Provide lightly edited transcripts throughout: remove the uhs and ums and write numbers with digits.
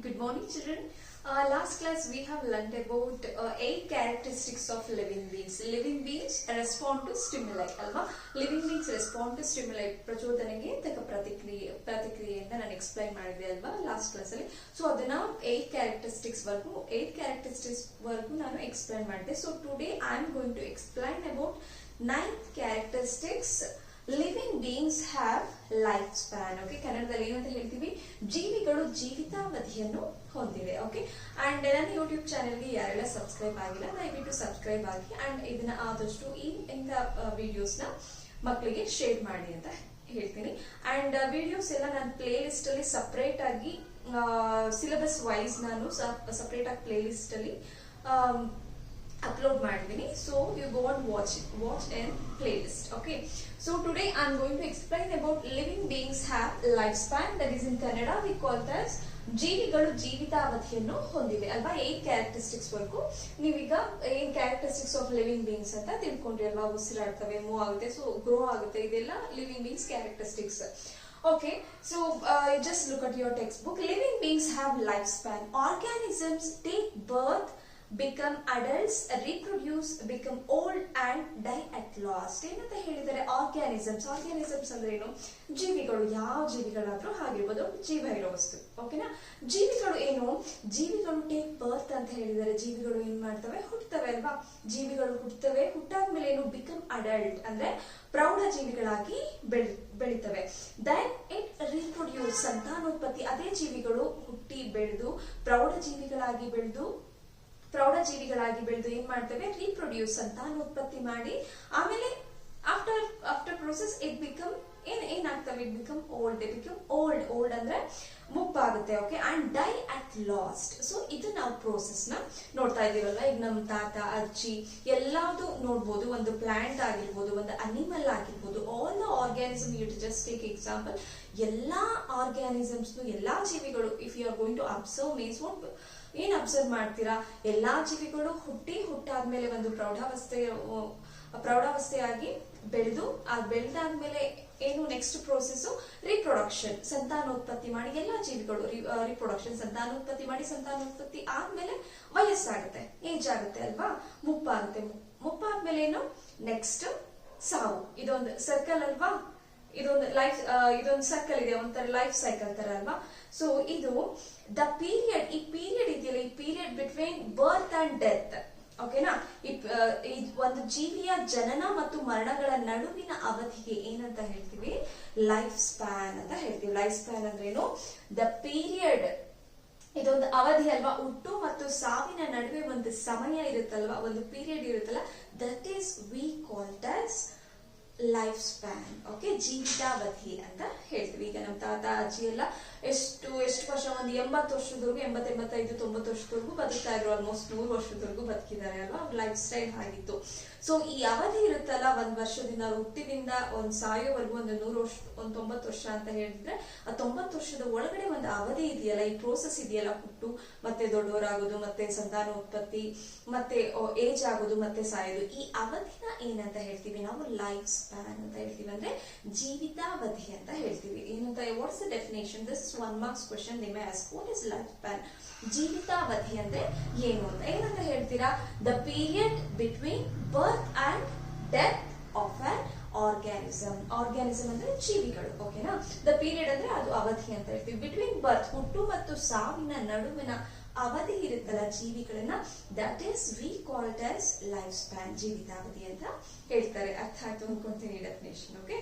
Good morning, children. Last class we have learnt about 8 characteristics of living beings. Living beings respond to stimuli. Alva living beings respond to stimuli. ಪ್ರಚೋದನೆಗೆ ತಕ್ಕ ಪ್ರತಿಕ್ರಿಯೆಯಿಂದ ನಾನು explain ಮಾಡಿದೆ ಅಲ್ವಾ last class ಅಲ್ಲಿ. So ಅದನ್ನ 8 characteristics ವರೆಗೂ ನಾನು explain ಮಾಡಿದೆ. So today I am going to explain about 9 characteristics living beings have life span. Okay, ಕನ್ನಡದಲ್ಲಿ ಏನಂತ ಹೇಳ್ತೀವಿ, ಜೀವಿಗಳು ಜೀವಿತಾವಧಿಯನ್ನು ಹೊಂದಿವೆ. ಓಕೆ, ಅಂಡ್ ನನ್ನ ಯೂಟ್ಯೂಬ್ ಚಾನೆಲ್ಗೆ ಯಾರೆಲ್ಲ ಸಬ್ಸ್ಕ್ರೈಬ್ ಆಗಿಲ್ಲ ದಯವಿಟ್ಟು ಸಬ್ಸ್ಕ್ರೈಬ್ ಆಗಿ ಅಂಡ್ ಇದನ್ನ ಆದಷ್ಟು ಇಂಥ ವಿಡಿಯೋಸ್ ನ ಮಕ್ಕಳಿಗೆ ಶೇರ್ ಮಾಡಿ ಅಂತ ಹೇಳ್ತೀನಿ. ಅಂಡ್ ವಿಡಿಯೋಸ್ ಎಲ್ಲ ನಾನು ಪ್ಲೇ ಲಿಸ್ಟ್ ಅಲ್ಲಿ ಸಪರೇಟ್ ಆಗಿ ಸಿಲೆಬಸ್ ವೈಸ್ ನಾನು ಸಪರೇಟ್ ಆಗಿ ಪ್ಲೇ ಲಿಸ್ಟ್ ಅಲ್ಲಿ upload ಮಾಡಿದೀನಿ. So you go and watch in playlist. Okay, so today I am going to explain about living beings have lifespan, that is in Kannada we call it as ಜೀವಿಗಳು ಜೀವಿತಾವಧಿಯನ್ನು ಹೊಂದಿವೆ ಅಲ್ವಾ. 8 characteristics ವರೆಗೂ ನೀವೀಗ 8 characteristics of living beings ಅಂತ ತಿಳ್ಕೊಂಡ್ರಿ ಅಲ್ವಾ. ಉಸಿರಾಡ್ತವೆ, move ಆಗುತ್ತೆ, so grow ಆಗುತ್ತೆ, ಇದೆಲ್ಲ living beings characteristics. Okay, so just look at your textbook. Living beings have lifespan. Organisms take birth, become adults, reproduce, become old and die at last. ಏನಂತ ಹೇಳಿದರೆ organisms ಅಂದ್ರೆ ಏನು? ಜೀವಿಗಳು, ಯಾವ ಜೀವಿಗಳಾದ್ರೂ ಆಗಿರ್ಬೋದು, ಜೀವ ಇರೋ ವಸ್ತು. ಓಕೆನಾ? ಜೀವಿಗಳು ಏನು? ಜೀವಿಗಳು ಟೇಕ್ ಬರ್ತ್ ಅಂತ ಹೇಳಿದರೆ ಜೀವಿಗಳು ಏನ್ ಮಾಡ್ತವೆ? ಹುಟ್ಟುತ್ತವೆ ಅಲ್ವಾ. ಜೀವಿಗಳು ಹುಟ್ಟುತ್ತವೆ, ಹುಟ್ಟಾದ್ಮೇಲೆ ಏನು? ಬಿಕಮ್ ಅಡಲ್ಟ್ ಅಂದ್ರೆ ಪ್ರೌಢ ಜೀವಿಗಳಾಗಿ ಬೆಳಿತವೆ. ದೆನ್ ಇಟ್ ರೀಪ್ರೊಡ್ಯೂಸ್, ಸಂತಾನೋತ್ಪತ್ತಿ. ಅದೇ ಜೀವಿಗಳು ಹುಟ್ಟಿ ಬೆಳೆದು ಪ್ರೌಢ ಜೀವಿಗಳಾಗಿ ಬೆಳೆದು ಏನ್ ಮಾಡ್ತೇವೆ? ರೀಪ್ರೊಡ್ಯೂಸ್, ಸಂತಾನೋತ್ಪತ್ತಿ ಮಾಡಿ ಆಮೇಲೆ ಆಫ್ಟರ್ ಪ್ರೋಸೆಸ್ ಇಟ್ ಬಿಕಮ್ ಏನಾಗ್ತವೆ? It become old. They become old ಅಂದ್ರೆ ಮುಪ್ಪಾಗುತ್ತೆ. Okay, and die at last. So ಇದು ನಾವು ಪ್ರೋಸೆಸ್ ನ ನೋಡ್ತಾ ಇದೀವಲ್ವಾ. ಈಗ ನಮ್ ತಾತ ಅಜ್ಜಿ ಎಲ್ಲಾದು ನೋಡ್ಬೋದು. ಒಂದು ಪ್ಲಾಂಟ್ ಆಗಿರ್ಬೋದು, ಒಂದು ಅನಿಮಲ್ ಆಗಿರ್ಬೋದು, all the organism. You just take example, ಎಲ್ಲಾ ಆರ್ಗ್ಯಾನಿಸಮ್ಸ್, ಎಲ್ಲಾ ಜೀವಿಗಳು, if you are going to observe means what ಏನ್ ಅಬ್ಸರ್ವ್ ಮಾಡ್ತೀರಾ? ಎಲ್ಲಾ ಜೀವಿಗಳು ಹುಟ್ಟಾದ್ಮೇಲೆ ಒಂದು ಪ್ರೌಢಾವಸ್ಥೆಯಾಗಿ ಬೆಳೆದಾದ್ಮೇಲೆ ಏನು ನೆಕ್ಸ್ಟ್ ಪ್ರೋಸೆಸ್? ರಿಪ್ರೊಡಕ್ಷನ್, ಸಂತಾನೋತ್ಪತ್ತಿ ಮಾಡಿ. ಎಲ್ಲಾ ಜೀವಿಗಳು ರಿಪ್ರೊಡಕ್ಷನ್, ಸಂತಾನೋತ್ಪತ್ತಿ ಮಾಡಿ, ಸಂತಾನೋತ್ಪತ್ತಿ ಆದ್ಮೇಲೆ ವಯಸ್ಸಾಗುತ್ತೆ, ಏಜ್ ಆಗುತ್ತೆ ಅಲ್ವಾ, ಮುಪ್ಪಾಗುತ್ತೆ. ಮುಪ್ಪಾದ್ಮೇಲೆ ಏನು? ನೆಕ್ಸ್ಟ್ ಸಾವು. ಇದೊಂದು ಸರ್ಕಲ್ ಅಲ್ವಾ, ಇದೊಂದು ಸರ್ಕಲ್ ಇದೆ, ಒಂಥರ ಲೈಫ್ ಸೈಕಲ್ ತರ ಅಲ್ವಾ. ಸೊ ಇದು ದ ಪೀರಿಯಡ್, ಈ ಪೀರಿಯಡ್ ಇದೆಯಲ್ಲ, ಈ period between birth and death. ಓಕೆನಾ? ಒಂದು ಜೀವಿಯ ಜನನ ಮತ್ತು ಮರಣಗಳ ನಡುವಿನ ಅವಧಿಗೆ ಏನಂತ ಹೇಳ್ತೀವಿ? ಲೈಫ್ ಸ್ಪ್ಯಾನ್ ಅಂತ ಹೇಳ್ತೀವಿ. ಲೈಫ್ ಸ್ಪ್ಯಾನ್ ಅಂದ್ರೆ ಏನು? ದ ಪೀರಿಯಡ್, ಇದೊಂದು ಅವಧಿ ಅಲ್ವಾ. ಹುಟ್ಟು ಮತ್ತು ಸಾವಿನ ನಡುವೆ ಒಂದು ಸಮಯ ಇರುತ್ತಲ್ವಾ, ಒಂದು ಪೀರಿಯಡ್ ಇರುತ್ತಲ್ಲ, that is we called as life span. Okay, ಜೀವಿತಾವಧಿ ಅಂತ ಹೇಳ್ತೀವಿ. ಈಗ ನಮ್ಮ ತಾತ ಅಜ್ಜಿ ಎಲ್ಲ ಎಷ್ಟು ವರ್ಷ, ಒಂದು 80 ವರ್ಷದವರೆಗೂ, 80, 85, 90 ವರ್ಷದವರೆಗೂ ಬದುಕ್ತಾ ಇದ್ರು. ಆಲ್ಮೋಸ್ಟ್ 100 ವರ್ಷದವರೆಗೂ ಬದುಕಿದ್ದಾರೆ ಅಲ್ವಾ. ಲೈಫ್ ಸ್ಟೈಲ್ ಆಗಿತ್ತು. ಸೊ ಈ ಅವಧಿ ಇರುತ್ತಲ್ಲ, ಒಂದ್ ವರ್ಷದಿಂದ ಹುಟ್ಟಿದಿಂದ ಒಂದ್ ಸಾಯೋವರೆಗೂ, ಒಂದು 100 ವರ್ಷ, ಒಂದು 90 ವರ್ಷ ಅಂತ ಹೇಳಿದ್ರೆ, ಆ 90 ವರ್ಷದ ಒಳಗಡೆ ಒಂದು ಅವಧಿ ಇದೆಯಲ್ಲ, ಈ ಪ್ರೋಸೆಸ್ ಇದೆಯಲ್ಲ, ಹುಟ್ಟು ಮತ್ತೆ ದೊಡ್ಡವರಾಗೋದು, ಮತ್ತೆ ಸಂತಾನೋತ್ಪತ್ತಿ, ಮತ್ತೆ ಏಜ್ ಆಗೋದು, ಮತ್ತೆ ಸಾಯೋದು, ಈ ಅವಧಿನ ಏನಂತ ಹೇಳ್ತೀವಿ ನಾವು? ಲೈಫ್ ಸ್ಪ್ಯಾನ್ ಅಂತ ಹೇಳ್ತೀವಿ. ಅಂದ್ರೆ ಜೀವಿತಾವಧಿ ಅಂತ ಹೇಳ್ತೀವಿ. ಏನಂತ? What's the definition? This is 1 marks question. they may ask what is life span. ಜೀವಿತಾವಧಿ ಅಂದ್ರೆ ಏನು ಅಂತ. ಏನಂತ ಹೇಳ್ತೀರಾ? The period between birth and death of an organism. Organism ಅಂದ್ರೆ ಜೀವಿಗಳು. ಓಕೆನಾ? ದ ಪೀರಿಯಡ್ ಅಂದ್ರೆ ಅದು ಅವಧಿ ಅಂತ ಹೇಳ್ತೀವಿ. ಬಿಟ್ವೀನ್ ಬರ್ತ್, ಹುಟ್ಟು ಮತ್ತು ಸಾವಿನ ನಡುವಿನ ಅವಧಿ ಇರುತ್ತಲ್ಲ ಜೀವಿಗಳನ್ನ, that is we called as life span, ಜೀವಿತಾವಧಿ ಅಂತ ಹೇಳ್ತಾರೆ. ಅರ್ಥ ಆಯ್ತು ಅನ್ಕೊಂತೀನಿ ಡೆಫಿನೇಷನ್. ಓಕೆ,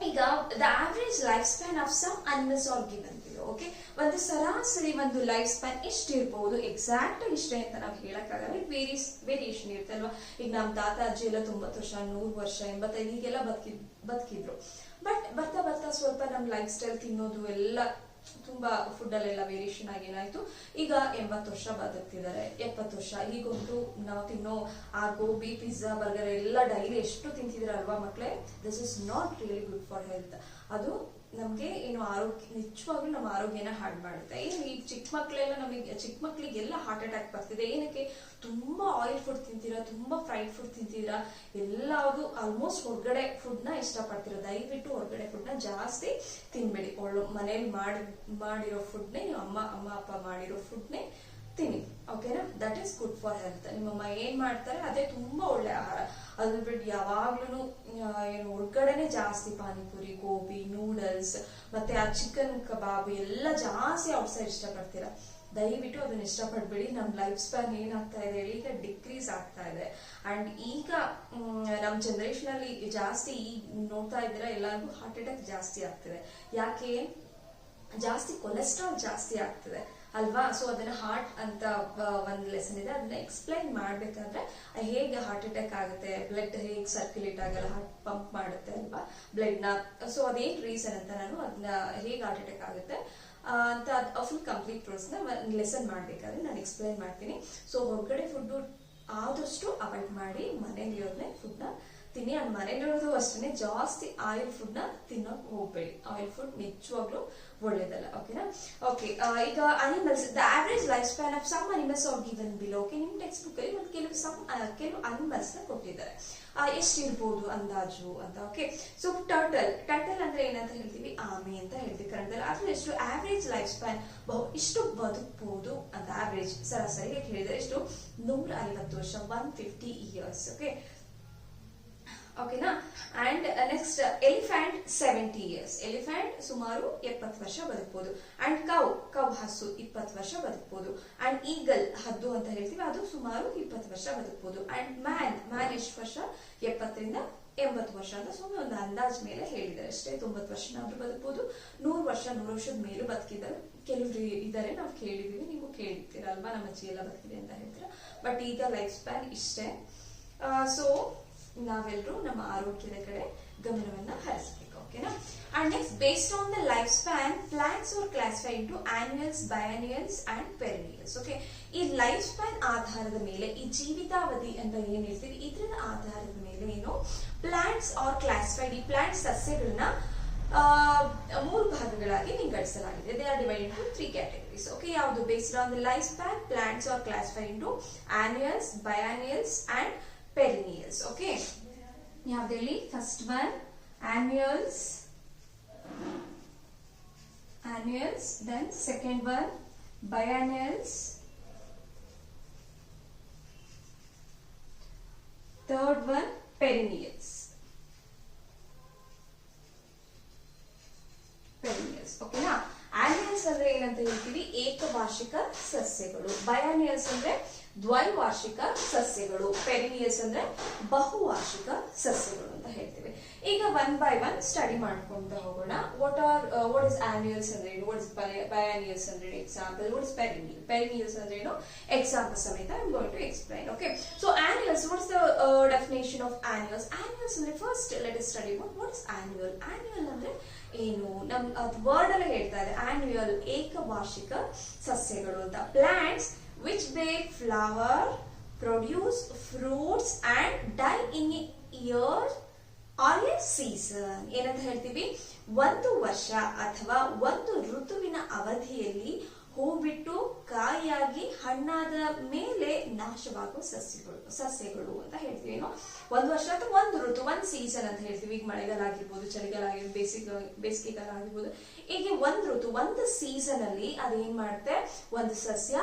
ಈಗ the average life span of some animals are given below. Okay, ಒಂದು ಸರಾಸರಿ ಒಂದು ಲೈಫ್ ಸ್ಪ್ಯಾನ್ ಎಷ್ಟಿರ್ಬಹುದು? ಎಕ್ಸಾಕ್ಟ್ ಇಷ್ಟೇ ಅಂತ ನಾವು ಹೇಳಕ್ಕಾಗಲ್ಲ, ವೇರಿಯೇಷನ್ ಇರುತ್ತೆ ಅಲ್ವಾ. ಈಗ ನಮ್ ತಾತ ಅಜ್ಜಿ ಎಲ್ಲ 90 ವರ್ಷ, 100 ವರ್ಷ, 85 ಹೀಗೆಲ್ಲ ಬದುಕಿದ್ರು. ಬಟ್ ಬರ್ತಾ ಸ್ವಲ್ಪ ನಮ್ ಲೈಫ್ ಸ್ಟೈಲ್, ತಿನ್ನೋದು ಎಲ್ಲ ತುಂಬಾ ಫುಡ್ ಅಲ್ಲೆಲ್ಲ ವೇರಿಯೇಷನ್ ಆಗಿ ಏನಾಯ್ತು, ಈಗ 80 ವರ್ಷ ಬದುಕ್ತಿದ್ದಾರೆ, 70 ವರ್ಷ. ಈಗಂತೂ ನಾವು ತಿನ್ನೋ ಆ ಗೋಬಿ, ಪಿಜ್ಜಾ, ಬರ್ಗರ್ ಎಲ್ಲ ಡೈಲಿ ಎಷ್ಟು ತಿಂತಿದ್ರ ಅಲ್ವಾ ಮಕ್ಳೇ. This is not really good for health. ಅದು ನಮ್ಗೆ ಏನು ಆರೋಗ್ಯ ನಿಜವಾಗ್ಲೂ ನಮ್ಮ ಆರೋಗ್ಯನ ಹಾಳು ಮಾಡುತ್ತೆ. ಏನು ಈ ಚಿಕ್ಕ ಮಕ್ಕಳಿಗೆಲ್ಲ ಹಾರ್ಟ್ ಅಟ್ಯಾಕ್ ಬರ್ತಿದೆ. ಏನಕ್ಕೆ? ತುಂಬಾ ಆಯಿಲ್ ಫುಡ್ ತಿಂತೀರಾ, ತುಂಬಾ ಫ್ರೈಡ್ ಫುಡ್ ತಿಂತಿದ್ದೀರಾ, ಎಲ್ಲಾವುದು ಆಲ್ಮೋಸ್ಟ್ ಹೊರಗಡೆ ಫುಡ್ ನ ಇಷ್ಟಪಡ್ತೀರಾ. ದಯವಿಟ್ಟು ಹೊರಗಡೆ ಫುಡ್ ನ ಜಾಸ್ತಿ ತಿನ್ಬೇಡಿ. ಮನೇಲಿ ಮಾಡಿರೋ ಫುಡ್ನೇ, ಅಮ್ಮ ಅಪ್ಪ ಮಾಡಿರೋ ಫುಡ್ನೇ ತಿನ್ನಿ. ಓಕೆನಾ? That is good for health. ನಿಮ್ಮಮ್ಮ ಏನ್ ಮಾಡ್ತಾರೆ ಅದೇ ತುಂಬಾ ಒಳ್ಳೆ ಆಹಾರ. ಅದ್ರ ಬಿಟ್ಟು ಯಾವಾಗ್ಲೂ ಏನು ಹೊರಗಡೆನೆ ಜಾಸ್ತಿ ಪಾನಿಪುರಿ, ಗೋಬಿ, ನೂಡಲ್ಸ್, ಮತ್ತೆ ಆ ಚಿಕನ್ ಕಬಾಬ್ ಎಲ್ಲ ಜಾಸ್ತಿ ಔಟ್ಸೈಡ್ ಇಷ್ಟಪಡ್ತೀರಾ. ದಯವಿಟ್ಟು ಅದನ್ನ ಇಷ್ಟಪಡ್ಬೇಡಿ. ನಮ್ ಲೈಫ್ ಸ್ಪ್ಯಾನ್ ಏನಾಗ್ತಾ ಇದೆ ಹೇಳಿ, ಈಗ ಡಿಕ್ರೀಸ್ ಆಗ್ತಾ ಇದೆ. ಅಂಡ್ ಈಗ ನಮ್ ಜನರೇಷನ್ ಅಲ್ಲಿ ಜಾಸ್ತಿ ಈಗ ನೋಡ್ತಾ ಇದ್ದೀರಾ, ಎಲ್ಲರಿಗೂ ಹಾರ್ಟ್ ಅಟ್ಯಾಕ್ ಜಾಸ್ತಿ ಆಗ್ತಿದೆ. ಯಾಕೆ? ಜಾಸ್ತಿ ಕೊಲೆಸ್ಟ್ರಾಲ್ ಜಾಸ್ತಿ ಆಗ್ತಿದೆ ಅಲ್ವಾ? ಸೊ ಅದನ್ನ ಹಾರ್ಟ್ ಅಂತ ಒಂದು ಲೆಸನ್ ಇದೆ, ಅದನ್ನ ಎಕ್ಸ್ಪ್ಲೈನ್ ಮಾಡ್ಬೇಕಾದ್ರೆ ಹೇಗೆ ಹಾರ್ಟ್ ಅಟ್ಯಾಕ್ ಆಗುತ್ತೆ, ಬ್ಲಡ್ ಹೇಗೆ ಸರ್ಕ್ಯುಲೇಟ್ ಆಗಲ್ಲ, ಹಾರ್ಟ್ ಪಂಪ್ ಮಾಡುತ್ತೆ ಅಲ್ವಾ ಬ್ಲಡ್ ನ. ಸೊ ಅದೇನ್ ರೀಸನ್ ಅಂತ ನಾನು ಅದನ್ನ ಹೇಗೆ ಹಾರ್ಟ್ ಅಟ್ಯಾಕ್ ಆಗುತ್ತೆ ಅಂತ ಫುಲ್ ಕಂಪ್ಲೀಟ್ ಪ್ರೋಸೆಸ್ ಲೆಸನ್ ಮಾಡ್ಬೇಕಾದ್ರೆ ನಾನು ಎಕ್ಸ್ಪ್ಲೈನ್ ಮಾಡ್ತೀನಿ. ಸೊ ಹೊರಗಡೆ ಫುಡ್ ಆದಷ್ಟು ಅವಾಯ್ಡ್ ಮಾಡಿ, ಮನೇಲಿರೋದನ್ನೇ ಫುಡ್ ನ ತಿನ್ನಿ. ಅಂಡ್ ಮನೇಲಿರೋದು ಅಷ್ಟೇ, ಜಾಸ್ತಿ ಆಯಿಲ್ ಫುಡ್ ನ ತಿನ್ನೋಕ್ ಹೋಗ್ಬೇಡಿ. ಆಯಿಲ್ ಫುಡ್ ನಿಜವಾಗ್ಲೂ ಒಳ್ಳೇದಲ್ಲ. ಓಕೆನಾ? ಓಕೆ, ಈಗ animals, the average life span of some animals are given below. Okay, ನಿಮ್ ಟೆಕ್ಸ್ಟ್ ಬುಕ್ ಅಲ್ಲಿ ಒಂದು ಕೆಲವು ಅನಿಮಲ್ಸ್ ನ ಕೊಟ್ಟಿದ್ದಾರೆ, ಎಷ್ಟಿರ್ಬೋದು ಅಂದಾಜು ಅಂತ. ಓಕೆ, ಸೊ ಟರ್ಟಲ್ ಅಂದ್ರೆ ಏನಂತ ಹೇಳ್ತೀವಿ? ಆಮೆ ಅಂತ ಹೇಳ್ತೀವಿ ಕನ್ನಡದಲ್ಲಿ. ಅದ್ರ ಎಷ್ಟು ಆವರೇಜ್ ಲೈಫ್ ಸ್ಪ್ಯಾನ್, ಇಷ್ಟು ಬದುಕಬಹುದು ಅಂತ ಆವರೇಜ್ ಸರಾಸರಿಗೆ ಕೇಳಿದರೆ ಎಷ್ಟು? 150 ವರ್ಷ, 150 years. ಓಕೆ, ಓಕೆನಾ? And next elephant 70 years. Elephant ಸುಮಾರು 70 ವರ್ಷ ಬದುಕಬಹುದು. ಅಂಡ್ ಕೌ ಹಸು 20 ವರ್ಷ ಬದುಕಬಹುದು. ಅಂಡ್ ಈಗಲ್ ಹದ್ದು ಅಂತ ಹೇಳ್ತೀವಿ, ಅದು ಸುಮಾರು 20 ವರ್ಷ ಬದುಕಬಹುದು. ಅಂಡ್ ಮ್ಯಾನ್ ಎಷ್ಟು ವರ್ಷ? 70 ರಿಂದ 80 ವರ್ಷ ಅಂತ ಸುಮ್ಮನೆ ಒಂದು ಅಂದಾಜ್ ಮೇಲೆ ಹೇಳಿದ್ದಾರೆ ಅಷ್ಟೇ. 90 ವರ್ಷನಾದ್ರೂ ಬದುಕಬಹುದು, 100 ವರ್ಷದ ಮೇಲೂ ಬದುಕಿದ್ದಾರೆ. ಕೆಲವ್ರು ಇದಾರೆ, ನಾವು ಕೇಳಿದೀವಿ, ನೀವು ಕೇಳಿರ್ತೀರ ಅಲ್ವಾ, ನಮ್ಮ ಅಜ್ಜಿ ಎಲ್ಲ ಬದುಕಿದೆ ಅಂತ ಹೇಳ್ತೀರಾ. ಬಟ್ ಈಗ ಲೈಫ್ ಸ್ಪ್ಯಾನ್ ಇಷ್ಟೇ. ಸೊ ನಾವೆಲ್ಲರೂ ನಮ್ಮ ಆರೋಗ್ಯದ ಕಡೆ ಗಮನವನ್ನ ಹರಿಸಬೇಕು. ಓಕೆನಾ? And next, based on the life span plants are classified into annuals, biannuals and perennials. Okay, ಈ ಲೈಫ್ ಸ್ಪ್ಯಾನ್ ಆಧಾರದ ಮೇಲೆ, ಈ ಜೀವಿತಾವಧಿ ಅಂತ ಏನ್ ಹೇಳ್ತೀವಿ, ಇದರ ಆಧಾರದ ಮೇಲೆ ಏನು ಪ್ಲಾಂಟ್ಸ್ ಆರ್ ಕ್ಲಾಸಿಫೈಡ್, ಈ ಪ್ಲಾಂಟ್ ಸಸ್ಯಗಳನ್ನ 3 ಭಾಗಗಳಾಗಿ ವಿಂಗಡಿಸಲಾಗಿದೆ. They are divided into 3 categories. Okay, ಯಾವುದು? Based on the life span plants are classified into annuals, biannuals and perennials. Okay, ಯಾವ್ದೇಳಿ? First one annuals, then second one biennials, third one perennials. ಓಕೆನಾ? ಆನ್ಯುಯಲ್ಸ್ ಅಂದ್ರೆ ಏನಂತ ಹೇಳ್ತೀವಿ? ಏಕವಾರ್ಷಿಕ ಸಸ್ಯಗಳು. ಬಯಾನ್ಯುಯಲ್ಸ್ ಅಂದ್ರೆ ದ್ವೈವಾರ್ಷಿಕ ಸಸ್ಯಗಳು. ಪೆರಿನಿಯಲ್ಸ್ ಅಂದ್ರೆ ಬಹುವಾರ್ಷಿಕ ಸಸ್ಯಗಳು ಅಂತ ಹೇಳ್ತೀವಿ. ಈಗ 1 by 1 ಸ್ಟಡಿ ಮಾಡ್ಕೊಂತ ಹೋಗೋಣ. ವಾಟ್ ಇಸ್ ಆನ್ಯುಯಲ್ಸ್ ಅಂದ್ರೆ ಏನು, ವಾಟ್ ಇಸ್ ಬಯಾನ್ಯುಯಲ್ಸ್ ಅಂದ್ರೆ ಎಕ್ಸಾಂಪಲ್, ವಾಟ್ ಇಸ್ ಪೆರಿನಿಯಲ್ಸ್ ಅಂದ್ರೆ ಏನು ಎಕ್ಸಾಂಪಲ್ ಸಮೇತ I am going to explain. Okay, so annuals, what is the definition of annuals? Annuals ಅಂದ್ರೆ first let us study what is annual. Annual ಅಂದ್ರೆ ಏನು? ನಮ್ ವರ್ಡ್ ಅಲ್ಲೇ ಹೇಳ್ತಾ ಇದೆ, ಆನ್ಯುಯಲ್ ಏಕವಾರ್ಷಿಕ ಸಸ್ಯಗಳು ಅಂತ. Plants which bear flower, produce fruits and die in a year or a season. ಏನಂತ ಹೇಳ್ತೀವಿ? ಒಂದು ವರ್ಷ ಅಥವಾ ಒಂದು ಋತುವಿನ ಅವಧಿಯಲ್ಲಿ ಹೂ ಬಿಟ್ಟು ಕಾಯಾಗಿ ಹಣ್ಣಾದ ಮೇಲೆ ನಾಶವಾಗುವ ಸಸ್ಯಗಳು ಅಂತ ಹೇಳ್ತೀವಿ. ಏನೋ ಒಂದು ವರ್ಷ ಅಥವಾ ಒಂದು ಋತು, ಒಂದು ಸೀಸನ್ ಅಂತ ಹೇಳ್ತೀವಿ. ಈಗ ಮಳೆಗಾಲ ಆಗಿರ್ಬೋದು, ಚಳಿಗಾಲ ಆಗಿರ್ಬೋದು, ಬೇಸಿಗೆಗಾಲ ಆಗಿರ್ಬೋದು. ಹೀಗೆ ಒಂದು ಋತು, ಒಂದು ಸೀಸನ್ ಅಲ್ಲಿ ಅದೇನ್ ಮಾಡುತ್ತೆ? ಒಂದು ಸಸ್ಯ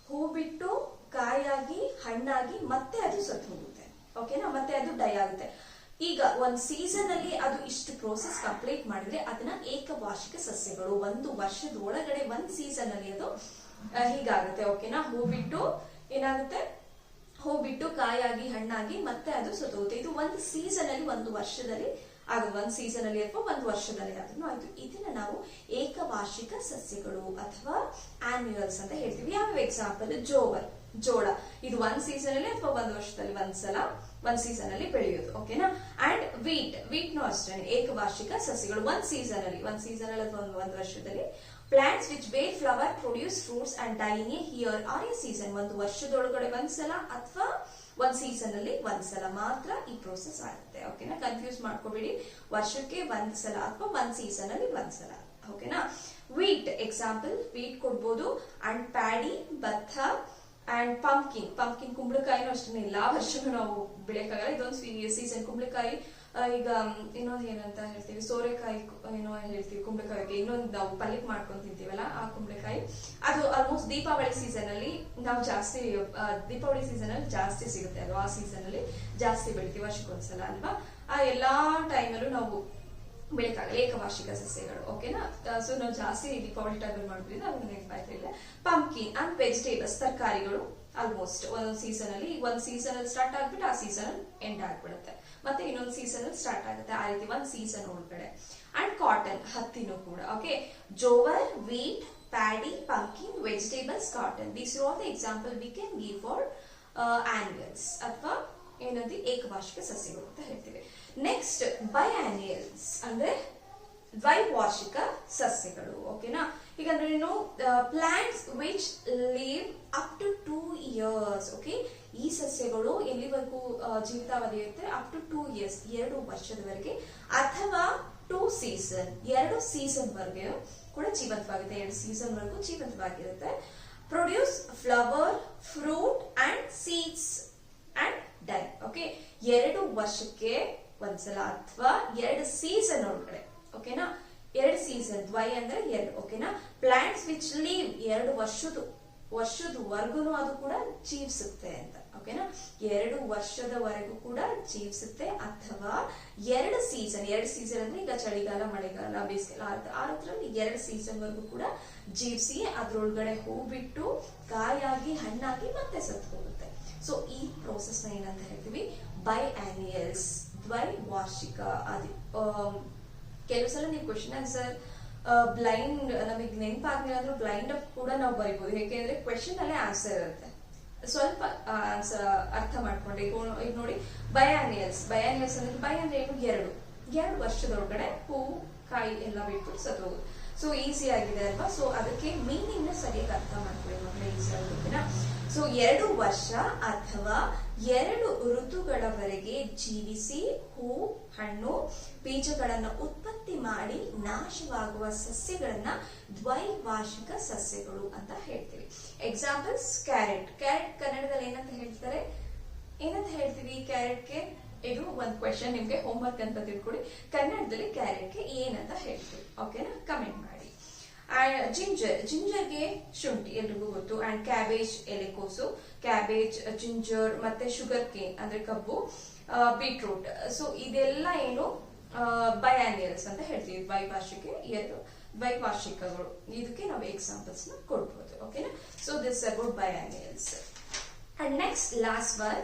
ಹೂ ಬಿಟ್ಟು ಕಾಯಾಗಿ ಹಣ್ಣಾಗಿ ಮತ್ತೆ ಅದು ಸತ್ತು ಹೋಗುತ್ತೆ. ಓಕೆನಾ? ಮತ್ತೆ ಅದು ಡೈ ಆಗುತ್ತೆ. ಈಗ ಒಂದ್ ಸೀಸನ್ ಅಲ್ಲಿ ಅದು ಇಷ್ಟು ಪ್ರೋಸೆಸ್ ಕಂಪ್ಲೀಟ್ ಮಾಡಿದ್ರೆ ಅದನ್ನ ಏಕವಾರ್ಷಿಕ ಸಸ್ಯಗಳು. ಒಂದು ವರ್ಷದ ಒಳಗಡೆ ಒಂದ್ ಸೀಸನ್ ಅಲ್ಲಿ ಅದು ಹೀಗಾಗುತ್ತೆ. ಓಕೆನಾ? ಹೂ ಬಿಟ್ಟು ಏನಾಗುತ್ತೆ? ಹೂ ಬಿಟ್ಟು ಕಾಯಾಗಿ ಹಣ್ಣಾಗಿ ಮತ್ತೆ ಅದು ಸತ್ತು ಹೋಗುತ್ತೆ. ಇದು ಒಂದು ಸೀಸನ್ ಅಲ್ಲಿ, ಒಂದು ವರ್ಷದಲ್ಲಿ ಆಗೋದು. ಒಂದು ಸೀಸನ್ ಅಲ್ಲಿ ಅಥವಾ ಒಂದು ವರ್ಷದಲ್ಲಿ ಆದ್ರೂ ಆಯ್ತು. ಇದನ್ನ ನಾವು ಏಕವಾರ್ಷಿಕ ಸಸ್ಯಗಳು ಅಥವಾ ಆನ್ಯುಯಲ್ಸ್ ಅಂತ ಹೇಳ್ತೀವಿ. ಯಾವ ಎಕ್ಸಾಂಪಲ್? ಜೋಳ. ಇದು ಒಂದ್ ಸೀಸನ್ ಅಲ್ಲಿ ಅಥವಾ ಒಂದು ವರ್ಷದಲ್ಲಿ ಒಂದ್ಸಲ ಒಂದ್ ಸೀಸನ್ ಅಲ್ಲಿ ಬೆಳೆಯೋದು. ಓಕೆನಾ? ಅಂಡ್ ವೀಟ್ ನು ಅಷ್ಟೇ ಏಕವಾರ್ಷಿಕ ಸಸ್ಯಗಳು. ಒಂದ್ ಸೀಸನ್ ಅಲ್ಲಿ ಅಥವಾ ಒಂದು ವರ್ಷದಲ್ಲಿ. Plants which bear flower, produce fruits and die in a year or a season. ಒಂದು ವರ್ಷದೊಳಗಡೆ ಒಂದ್ಸಲ ಅಥವಾ ಒಂದ್ ಸೀಸನ್ ಅಲ್ಲಿ ಒಂದ್ಸಲ ಮಾತ್ರ ಈ ಪ್ರೋಸೆಸ್ ಆಗುತ್ತೆ. ಓಕೆನಾ? ಕನ್ಫ್ಯೂಸ್ ಮಾಡ್ಕೋಬೇಡಿ. ವರ್ಷಕ್ಕೆ ಒಂದ್ಸಲ ಅಥವಾ ಒಂದ್ ಸೀಸನ್ ಅಲ್ಲಿ ಒಂದ್ಸಲ. ಓಕೆನಾ. ವೀಟ್ ಎಕ್ಸಾಂಪಲ್ ವೀಟ್ ಕೊಡ್ಬೋದು, ಅಂಡ್ ಪ್ಯಾಡಿ ಭತ್ತ, ಅಂಡ್ ಪಂಪ್ಕಿನ್ ಕುಂಬಳಕಾಯಿನೂ ಅಷ್ಟೇ ಎಲ್ಲಾ ವರ್ಷನೂ ನಾವು ಬೆಳೆಯಕ್ಕಾಗಲ್ಲ, ಇದೊಂದು ಸೀಸನ್. ಕುಂಬಳಕಾಯಿ ಈಗ ಇನ್ನೊಂದು ಏನಂತ ಹೇಳ್ತೀವಿ, ಸೋರೆಕಾಯಿ ಏನೋ ಹೇಳ್ತೀವಿ ಕುಂಬಳಕಾಯಿಗೆ, ಇನ್ನೊಂದು ನಾವು ಪಲ್ಯಕ್ ಮಾಡ್ಕೊಂಡು ತಿಂತೀವಲ್ಲ ಆ ಕುಂಬಳಕಾಯಿ, ಅದು ಆಲ್ಮೋಸ್ಟ್ ದೀಪಾವಳಿ ಸೀಸನ್ ಅಲ್ಲಿ ನಾವು ಜಾಸ್ತಿ, ದೀಪಾವಳಿ ಸೀಸನ್ ಅಲ್ಲಿ ಜಾಸ್ತಿ ಸಿಗುತ್ತೆ ಅದು, ಆ ಸೀಸನ್ ಅಲ್ಲಿ ಜಾಸ್ತಿ ಬೆಳಿತೀವಿ ವರ್ಷಕ್ಕೊಂದ್ಸಲ ಅಲ್ವಾ. ಆ ಎಲ್ಲಾ ಟೈಮಲ್ಲೂ ನಾವು ಬೆಳೆಯಕ್ಕಾಗಲ್ಲ, ಏಕವಾರ್ಷಿಕ ಸಸ್ಯಗಳು. ಓಕೆನಾ. ಸೊ ನಾವು ಜಾಸ್ತಿ ದೀಪಾವಳಿ ಟೈಮಲ್ಲಿ ಮಾಡ್ಬಿಟ್ಟಿದ್ರೆ ಅದನ್ನ ನೆನಪಾಯ್ತಾ ಇಲ್ಲ. ಪಂಪ್ಕಿನ್ ಅಂಡ್ ವೆಜಿಟೇಬಲ್ಸ್, ತರಕಾರಿಗಳು ಆಲ್ಮೋಸ್ಟ್ ಒಂದೊಂದು ಸೀಸನ್ ಅಲ್ಲಿ, ಒಂದ್ ಸೀಸನ್ ಅಲ್ಲಿ ಸ್ಟಾರ್ಟ್ ಆಗ್ಬಿಟ್ಟು ಆ ಸೀಸನ್ ಅಲ್ಲಿ ಎಂಡ್ ಆಗ್ಬಿಡುತ್ತೆ, ಮತ್ತೆ ಇನ್ನೊಂದು ಸೀಸನ್ ಅಲ್ಲಿ ಸ್ಟಾರ್ಟ್ ಆಗುತ್ತೆ, ಆ ರೀತಿ ಒಂದ್ ಸೀಸನ್ ಒಳಗಡೆ. ಅಂಡ್ ಕಾಟನ್, ಹತ್ತಿನೂ ಕೂಡ. Okay. Jowar, wheat, paddy, pumpkin, vegetables, cotton, these are the example we can give for annuals ಅಥವಾ ಏನಂತ ಏಕವಾರ್ಷಿಕ ಸಸ್ಯಗಳು ಅಂತ ಹೇಳ್ತೀವಿ. ನೆಕ್ಸ್ಟ್ ಬೈಆನ್ಯುಯಲ್ಸ್ ಅಂದ್ರೆ ದ್ವೈವಾರ್ಷಿಕ ಸಸ್ಯಗಳು. ಓಕೆನಾ. ಈಗ ಅಂದ್ರೆ ಏನು, plants which live up to 2 years. Okay. ಈ ಸಸ್ಯಗಳು ಎಲ್ಲಿವರೆಗೂ ಜೀವಿತಾವಧಿ ಇರುತ್ತೆ, ಅಪ್ ಟು 2 years, 2 ವರ್ಷದವರೆಗೆ, ಅಥವಾ 2 season, 2 ಸೀಸನ್ ವರೆಗೆ ಕೂಡ ಜೀವಂತವಾಗುತ್ತೆ, 2 ಸೀಸನ್ ವರೆಗೂ ಜೀವಂತವಾಗಿರುತ್ತೆ. Produce flower, fruit and seeds and die. Okay. 2 ವರ್ಷಕ್ಕೆ ಒಂದ್ಸಲ ಅಥವಾ 2 ಸೀಸನ್ ಒಳಗಡೆ. ಓಕೆನಾ. 2 ಸೀಸನ್, ದ್ವೈ ಅಂದ್ರೆ 2. ಓಕೆನಾ. ಪ್ಲಾಂಟ್ಸ್ ವಿಚ್ ಲೀವ್, 2 ವರ್ಷದವರೆಗೂ ಅದು ಕೂಡ ಜೀವಿಸುತ್ತೆ ಅಂತ. ಓಕೆನಾ. 2 ವರ್ಷದವರೆಗೂ ಕೂಡ ಜೀವಿಸುತ್ತೆ, ಅಥವಾ 2 ಸೀಸನ್ ಅಂದ್ರೆ ಈಗ ಚಳಿಗಾಲ, ಮಳೆಗಾಲ, ಬೇಸಿಗೆಗಾಲ, ಆ ರೀತಿಯಲ್ಲಿ 2 ಸೀಸನ್ ವರೆಗೂ ಕೂಡ ಜೀವಿಸಿ ಅದ್ರೊಳಗಡೆ ಹೂ ಬಿಟ್ಟು ಕಾಯಾಗಿ ಹಣ್ಣಾಗಿ ಮತ್ತೆ ಸತ್ತು ಹೋಗುತ್ತೆ. ಸೊ ಈ ಪ್ರೋಸೆಸ್ ನ ಏನಂತ ಹೇಳ್ತೀವಿ, ಬೈಆನ್ಯುಯಲ್ಸ್, ದ್ವೈವಾರ್ಷಿಕ. ಕೆಲವು ಸಲ ನೀವು ಕ್ವೆಶ್ಚನ್ ಆನ್ಸರ್ ಬ್ಲೈಂಡ್ ನಮಗೆ ನೆನಪಾಗ್ಲಿಲ್ಲ ಅಂದ್ರೆ ಬ್ಲೈಂಡ್ ಅಪ್ ಕೂಡ ನಾವು ಬರಿಬಹುದು, ಯಾಕೆಂದ್ರೆ ಕ್ವೆಶ್ಚನ್ ಅಲ್ಲೇ ಆನ್ಸರ್ ಇರುತ್ತೆ, ಸ್ವಲ್ಪ ಅರ್ಥ ಮಾಡ್ಕೊಂಡೆ. ಈಗ ನೋಡಿ, ಬೈಆನ್ಯುಯಲ್ಸ್ ಅಂದ್ರೆ ಬೈ ಅಂದ್ರೆ ಏನು, 2 ವರ್ಷದೊಳಗಡೆ ಹೂ ಕಾಯಿ ಎಲ್ಲ ಬಿಟ್ಟು ಸತ್ತು ಹೋಗುದು. ಸೊ ಈಸಿ ಆಗಿದೆ ಅಲ್ವಾ. ಸೊ ಅದಕ್ಕೆ ಮೀನಿಂಗ್ ನ ಸರಿಯಾಗಿ ಅರ್ಥ ಮಾಡ್ಕೊಳ್ಳಿ ಮಕ್ಕಳೇ, ಈಸಿ ಆಗುತ್ತೇನಾ. ಸೊ 2 ವರ್ಷ ಅಥವಾ 2 ಋತುಗಳವರೆಗೆ ಜೀವಿಸಿ ಹೂ, ಹಣ್ಣು, ಬೀಜಗಳನ್ನ ಉತ್ಪತ್ತಿ ಮಾಡಿ ನಾಶವಾಗುವ ಸಸ್ಯಗಳನ್ನ ದ್ವೈವಾರ್ಷಿಕ ಸಸ್ಯಗಳು ಅಂತ ಹೇಳ್ತೀವಿ. Examples, carrot. ಕನ್ನಡದಲ್ಲಿ ಏನಂತ ಹೇಳ್ತೀವಿ ಕ್ಯಾರೆಟ್ಗೆ? ಇದು ಒಂದು ಕ್ವೆಶನ್ ನಿಮ್ಗೆ ಹೋಮ್ವರ್ಕ್ ಅಂತ ತಿಳ್ಕೊಳ್ಳಿ. ಕನ್ನಡದಲ್ಲಿ ಕ್ಯಾರೆಟ್ಗೆ ಏನಂತ ಹೇಳ್ತೀವಿ? ಓಕೆನಾ, ಕಮೆಂಟ್ ಮಾಡಿ. ಜಿಂಜರ್ಗೆ ಶುಂಠಿ, ಎಲ್ರಿಗೂ ಗೊತ್ತು. ಅಂಡ್ ಕ್ಯಾಬೇಜ್, ಎಲೆಕೋಸು. ಕ್ಯಾಬೇಜ್, ಜಿಂಜರ್, ಮತ್ತೆ ಶುಗರ್ ಕೇನ್ ಅಂದ್ರೆ ಕಬ್ಬು, ಬೀಟ್ರೂಟ್. ಸೊ ಇದೆಲ್ಲ ಏನು, ಬೈಆನ್ಯುಯಲ್ಸ್ ಅಂತ ಹೇಳ್ತೀವಿ. ದ್ವೈವಾರ್ಷಿಕಗಳು. ಇದಕ್ಕೆ ನಾವು ಎಕ್ಸಾಂಪಲ್ಸ್ ನ ಕೊಡ್ಬೋದು. ಓಕೆನಾ. So this about biannuals. And next last one,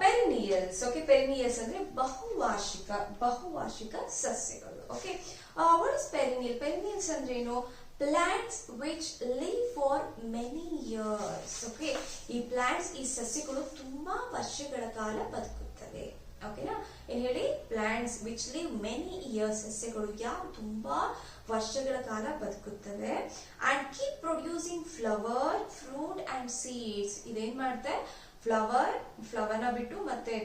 perennials. Okay. Perennials ಅಂದ್ರೆ ಬಹುವಾರ್ಷಿಕ ಸಸ್ಯಗಳು. Okay. What is perennial? Perennials ಅಂದ್ರೆ ಏನು? Plants which live for many years. Okay. ಈ ಪ್ಲಾಂಟ್ಸ್, ಈ ಸಸ್ಯಗಳು ತುಂಬಾ ವರ್ಷಗಳ ಕಾಲ ಬದುಕುತ್ತವೆ. ಓಕೆನಾ. ಏನ್ ಹೇಳಿ? Plants which live many years, ಸಸ್ಯಗಳು ಯಾವ ತುಂಬಾ ವರ್ಷಗಳ ಕಾಲ ಬದುಕುತ್ತವೆ. And keep producing flower, fruit and seeds. ಇದೇನ್ ಮಾಡುತ್ತೆ? ಫ್ಲವರ್ ನ ಬಿಟ್ಟು ಮತ್ತೆ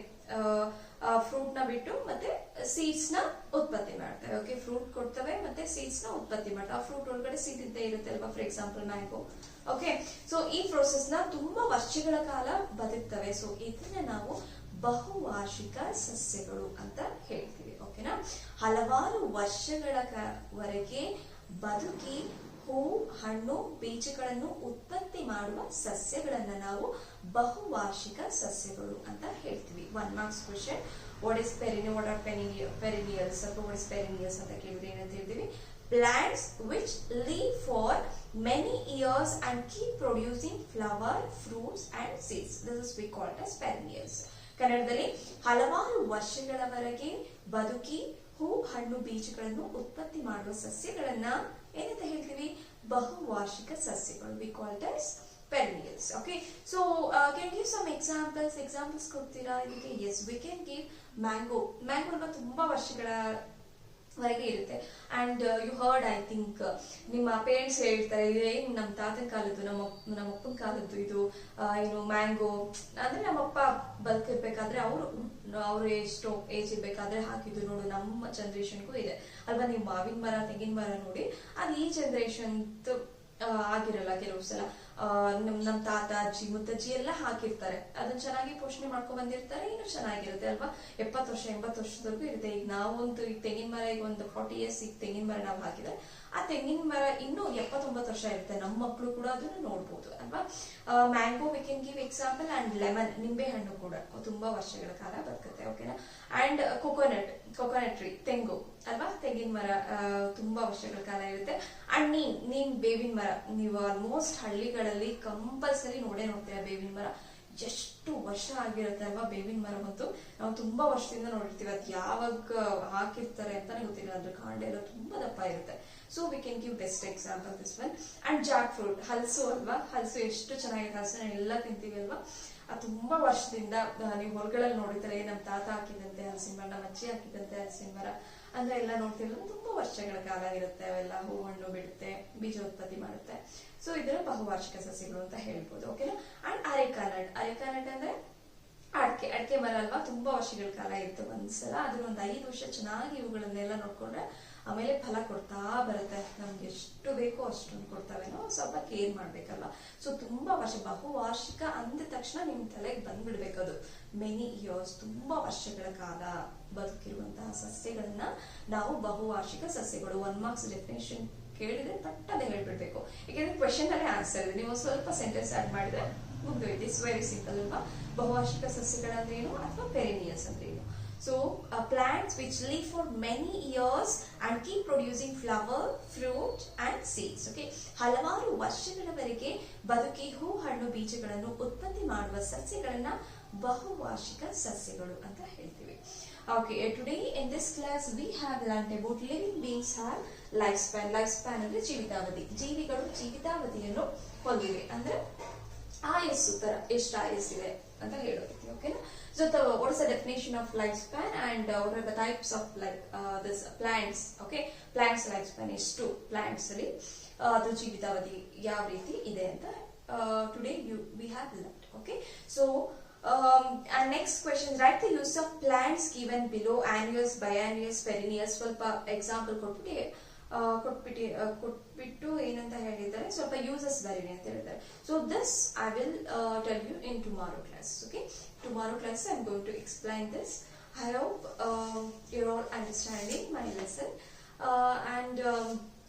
ಫ್ರೂಟ್ ನ ಬಿಟ್ಟು ಮತ್ತೆ ಸೀಡ್ಸ್ ನ ಉತ್ಪತ್ತಿ ಮಾಡ್ತವೆ. ಓಕೆ. ಫ್ರೂಟ್ ಕೊಡ್ತವೆ ಮತ್ತೆ ಸೀಡ್ಸ್ ನ ಉತ್ಪತ್ತಿ ಮಾಡ್ತವೆ. ಆ ಫ್ರೂಟ್ ಒಳಗಡೆ ಸೀಡ್ ಇದ್ದೇ ಇರುತ್ತೆ ಅಲ್ವಾ, for example mango. Okay. So ಈ ಪ್ರೋಸೆಸ್ ನ ತುಂಬಾ ವರ್ಷಗಳ ಕಾಲ ಬದುಕ್ತವೆ. ಸೊ ಇದನ್ನ ನಾವು ಬಹುವಾರ್ಷಿಕ ಸಸ್ಯಗಳು ಅಂತ ಹೇಳ್ತೀವಿ. ಓಕೆನಾ. ಹಲವಾರು ವರ್ಷಗಳವರೆಗೆ ಬದುಕಿ ಹೂ, ಹಣ್ಣು, ಬೀಜಗಳನ್ನು ಉತ್ಪತ್ತಿ ಮಾಡುವ ಸಸ್ಯಗಳನ್ನ ನಾವು ಬಹುವಾರ್ಷಿಕ ಸಸ್ಯಗಳು ಅಂತ ಹೇಳ್ತೀವಿ. 1 marks question. What are perennials ಅಥವಾ ವಾಟ್ ಇಸ್ ಪೆರಿನಿಯಲ್ಸ್ ಅಂತ ಕೇಳಿದ್ರೆ ಏನಂತ ಹೇಳ್ತೀವಿ? Plants which live for many years and keep producing flower, fruits and seeds. This is we called as perennials. ಕನ್ನಡದಲ್ಲಿ ಹಲವಾರು ವರ್ಷಗಳವರೆಗೆ ಬದುಕಿ ಹೂ, ಹಣ್ಣು, ಬೀಜಗಳನ್ನು ಉತ್ಪತ್ತಿ ಮಾಡುವ ಸಸ್ಯಗಳನ್ನ ಏನಂತ ಹೇಳ್ತೀವಿ? ಬಹುವಾರ್ಷಿಕ ಸಸ್ಯಗಳು. V called as perennials. Okay. So can you give some examples ಕೊಡ್ತೀರಾ ಇದಕ್ಕೆ? Yes, we can give mango. Mango ತುಂಬಾ ವರ್ಷಗಳ ಹೊರಗೆ ಇರುತ್ತೆ. And you heard I think ನಿಮ್ಮ ಪೇರೆಂಟ್ಸ್ ಹೇಳ್ತಾರೆ ಏನು ನಮ್ಮ ತಾತನ ಕಾಲದ್ದು ನಮ್ಮ ಅಪ್ಪನ ಕಾಲದ್ದು ಇದು ಏನು ಮ್ಯಾಂಗೋ ಅಂದ್ರೆ ನಮ್ಮಪ್ಪ ಬದುಕಿರ್ಬೇಕಾದ್ರೆ ಅವರು ಎಷ್ಟು ಏಜ್ ಇರ್ಬೇಕಾದ್ರೆ ಹಾಕಿದ್ದು ನೋಡು ನಮ್ಮ ಜನರೇಷನ್ಗೂ ಇದೆ ಅಲ್ವಾ. ನೀವು ಮಾವಿನ ಮರ ತೆಂಗಿನ ಮರ ನೋಡಿ ಅದು ಈ ಜನರೇಷನ್ ಆಗಿರಲ್ಲ. ಕೆಲವು ಸಲ ನಮ್ ತಾತ ಅಜ್ಜಿ ಮುತ್ತಜ್ಜಿ ಎಲ್ಲ ಹಾಕಿರ್ತಾರೆ, ಅದನ್ನ ಚೆನ್ನಾಗಿ ಪೋಷಣೆ ಮಾಡ್ಕೊಂಡ್ ಬಂದಿರ್ತಾರೆ, ಇನ್ನು ಚೆನ್ನಾಗಿರುತ್ತೆ ಅಲ್ವಾ. 70 ವರ್ಷ 80 ವರ್ಷದವರೆಗೂ ಇರುತ್ತೆ. ಈಗ ನಾವಂತೂ ಈಗ ತೆಂಗಿನ ಮರ ಈಗ ಒಂದು 40 years ಈಗ ತೆಂಗಿನ ಮರ ನಾವು ಹಾಕಿದ್ರೆ ಆ ತೆಂಗಿನ ಮರ ಇನ್ನೂ 79 ವರ್ಷ ಇರುತ್ತೆ. ನಮ್ಮ ಮಕ್ಕಳು ಕೂಡ ಅದನ್ನ ನೋಡ್ಬೋದು ಅಲ್ವಾ. Mango V can give example. And lemon ನಿಂಬೆ ಹಣ್ಣು ಕೂಡ ತುಂಬಾ ವರ್ಷಗಳ ಕಾಲ ಬದುಕುತ್ತೆ. ಓಕೆನಾ. ಅಂಡ್ ಕೊಕೊನಟ್ ಟ್ರೀ ತೆಂಗು ಅಲ್ವಾ, ತೆಂಗಿನ ಮರ ತುಂಬಾ ವರ್ಷಗಳ ಕಾಲ ಇರುತ್ತೆ. ಅಂಡ್ ನೀನ್ ಬೇವಿನ ಮರ ನೀವು ಆಲ್ಮೋಸ್ಟ್ ಹಳ್ಳಿಗಳಲ್ಲಿ ಕಂಪಲ್ಸರಿ ನೋಡ್ತೀರಾ ಬೇವಿನ ಮರ. ಎಷ್ಟು ವರ್ಷ ಆಗಿರುತ್ತೆ ಅಲ್ವಾ ಬೇವಿನ ಮರ. ಮತ್ತು ನಾವು ತುಂಬಾ ವರ್ಷದಿಂದ ನೋಡಿರ್ತೀವಿ, ಅದು ಯಾವಾಗ ಹಾಕಿರ್ತಾರೆ ಅಂತಾನೆ ಗೊತ್ತಿಲ್ಲ, ಅದ್ರ ಕಾಂಡ ಎಲ್ಲ ತುಂಬಾ ದಪ್ಪ ಇರುತ್ತೆ. So we can give best example this one. And Jack fruit ಹಲಸು ಅಲ್ವಾ, ಹಲಸು ಎಷ್ಟು ಚೆನ್ನಾಗಿದೆ, ಹಲಸು ಎಲ್ಲ ತಿಂತೀವಿ ಅಲ್ವಾ. ಅದು ತುಂಬಾ ವರ್ಷದಿಂದ ನೀವು ಹೊರಗಳಲ್ಲಿ ನೋಡಿರ್ತಾರೆ, ನಮ್ ತಾತ ಹಾಕಿದಂತೆ ಹಲಸಿನ ಮರ, ನಮ್ಮ ಅಜ್ಜಿ ಹಾಕಿದಂತೆ ಹಲಸಿನ ಮರ ಅಂದ್ರೆ ಎಲ್ಲ ನೋಡ್ತಿರೋದು ತುಂಬಾ ವರ್ಷಗಳ ಕಾಲ ಇರುತ್ತೆ. ಅವೆಲ್ಲ ಹೂವು ಬಿಡುತ್ತೆ, ಬೀಜೋತ್ಪತ್ತಿ ಮಾಡುತ್ತೆ. ಸೊ ಇದರ ಬಹುವಾರ್ಷಿಕ ಸಸ್ಯಗಳು ಅಂತ ಹೇಳ್ಬೋದು. ಓಕೆನಾ. ಅಂಡ್ ಅರೆಕಾನಟ್ ಅಂದ್ರೆ ಅಡಕೆ ಮರ ಅಲ್ವಾ, ತುಂಬಾ ವರ್ಷಗಳ ಕಾಲ ಇರುತ್ತೆ. ಒಂದ್ಸಲ ಅದ್ರ ಒಂದು 5 ವರ್ಷ ಚೆನ್ನಾಗಿ ಇವುಗಳನ್ನೆಲ್ಲ ನೋಡ್ಕೊಂಡ್ರೆ ಆಮೇಲೆ ಫಲ ಕೊಡ್ತಾ ಬರುತ್ತೆ. ನಮ್ಗೆ ಎಷ್ಟು ಬೇಕೋ ಅಷ್ಟೊಂದು ಕೊಡ್ತಾವೆ, ನಾವು ಸ್ವಲ್ಪ ಕೇರ್ ಮಾಡ್ಬೇಕಲ್ವಾ. ಸೊ ತುಂಬಾ ವರ್ಷ, ಬಹುವಾರ್ಷಿಕ ಅಂದ ತಕ್ಷಣ ನಿಮ್ ತಲೆಗೆ ಬಂದ್ಬಿಡ್ಬೇಕದು ಮೆನಿ ಇಯರ್ಸ್, ತುಂಬಾ ವರ್ಷಗಳ ಕಾಲ ಬದುಕಿರುವಂತಹ ಸಸ್ಯಗಳನ್ನ ನಾವು ಬಹುವಾರ್ಷಿಕ ಸಸ್ಯಗಳು. 1 marks ಡೆಫಿನೇಷನ್ ಕೇಳಿದ್ರೆ ಪಟ್ಟನೆ ಹೇಳ್ಬಿಡ್ಬೇಕು, ಯಾಕಂದ್ರೆ ಕ್ವೆಶನ್ ಅಲ್ಲೇ ಆನ್ಸರ್ ಇದೆ. ನೀವು ಸ್ವಲ್ಪ ಸೆಂಟೆನ್ಸ್ ಆಡ್ ಮಾಡಿದ್ರೆ ಮುಗ್ದೋಯ್ತು. ಇಟ್ಸ್ ವೆರಿ ಸಿಂಪಲ್ ಅಲ್ವಾ. ಬಹುವಾರ್ಷಿಕ ಸಸ್ಯಗಳಂದ್ರೆ ಏನು ಅಥವಾ ಪೆರಿನಿಯಲ್ಸ್ ಅಂದ್ರೆ ಏನು. So plants which live for many years and keep producing flower, fruit and seeds. Okay, ಹಲವಾರು ವರ್ಷಗಳವರೆಗೆ ಬದುಕಿ ಹೂ ಹಣ್ಣು ಬೀಜಗಳನ್ನು ಉತ್ಪತ್ತಿ ಮಾಡುವ ಸಸ್ಯಗಳನ್ನ ಬಹುವಾರ್ಷಿಕ ಸಸ್ಯಗಳು ಅಂತ ಹೇಳ್ತೀವಿ. Okay, today in this class we have learned about living beings have lifespan. Lifespan ಅಂದ್ರೆ ಜೀವಿತಾವಧಿ. ಜೀವಿಗಳು ಜೀವಿತಾವಧಿಯನ್ನು ಹೊಂದಿವೆ ಅಂದ್ರೆ ಆಯಸ್ಸು ತರ ಎಷ್ಟು ಆಯಸ್ಸಿದೆ ಅಂತ ಹೇಳೋದು. ಓಕೆನಾ. So what is the definition of lifespan and what are the types of this plants. Okay, plants lifespan is 2. plants ಅಲ್ಲಿ ಅದು ಜೀವಿತಾವಧಿ ಯಾವ ರೀತಿ ಇದೆ ಅಂತ today we have learned. Okay, so and next question, write the use of plants given below: annuals, biennials, perennials. ಸ್ವಲ್ಪ example ಕೊಟ್ಬಿಟ್ಟು ಏನಂತ ಹೇಳಿದ್ದಾರೆ, ಸ್ವಲ್ಪ ಯೂಸಸ್ ಬರೀರಿ ಅಂತ ಹೇಳಿದ್ದಾರೆ. So this I will tell you in tomorrow class. Okay, tomorrow class I am going to explain this. I hope you're all understanding my lesson. And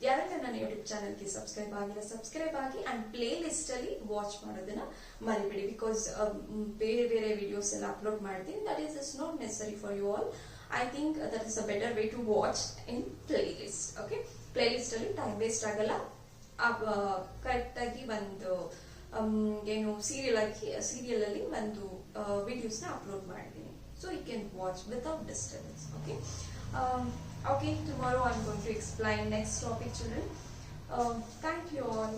ಯಾರೆಲ್ಲ ನನ್ನ ಯೂಟ್ಯೂಬ್ ಚಾನಲ್ಗೆ ಸಬ್ಸ್ಕ್ರೈಬ್ ಆಗಿಲ್ಲ ಸಬ್ಸ್ಕ್ರೈಬ್ ಆಗಿ. ಅಂಡ್ ಪ್ಲೇ ಲಿಸ್ಟ್ ಅಲ್ಲಿ watch ಮಾಡೋದನ್ನ ಮರಿಬೇಡಿ, because ಬೇರೆ ಬೇರೆ ವಿಡಿಯೋಸ್ ಎಲ್ಲ ಅಪ್ಲೋಡ್ ಮಾಡ್ತೀನಿ. That is not necessary for you all. I think that is a better way to watch in playlist. Okay, playlist ಅಲ್ಲಿ ಟೈಮ್ ವೇಸ್ಟ್ ಆಗಲ್ಲ. ಕರೆಕ್ಟ್ ಆಗಿ ಒಂದು ಏನು ಸೀರಿಯಲ್ ಅಲ್ಲಿ ಒಂದು ವಿಡಿಯೋಸ್ ನ ಅಪ್ಲೋಡ್ ಮಾಡಿದ್ದೀನಿ. So you can watch without disturbance. Okay, okay, tomorrow I'm going to explain next topic, children. Thank you all.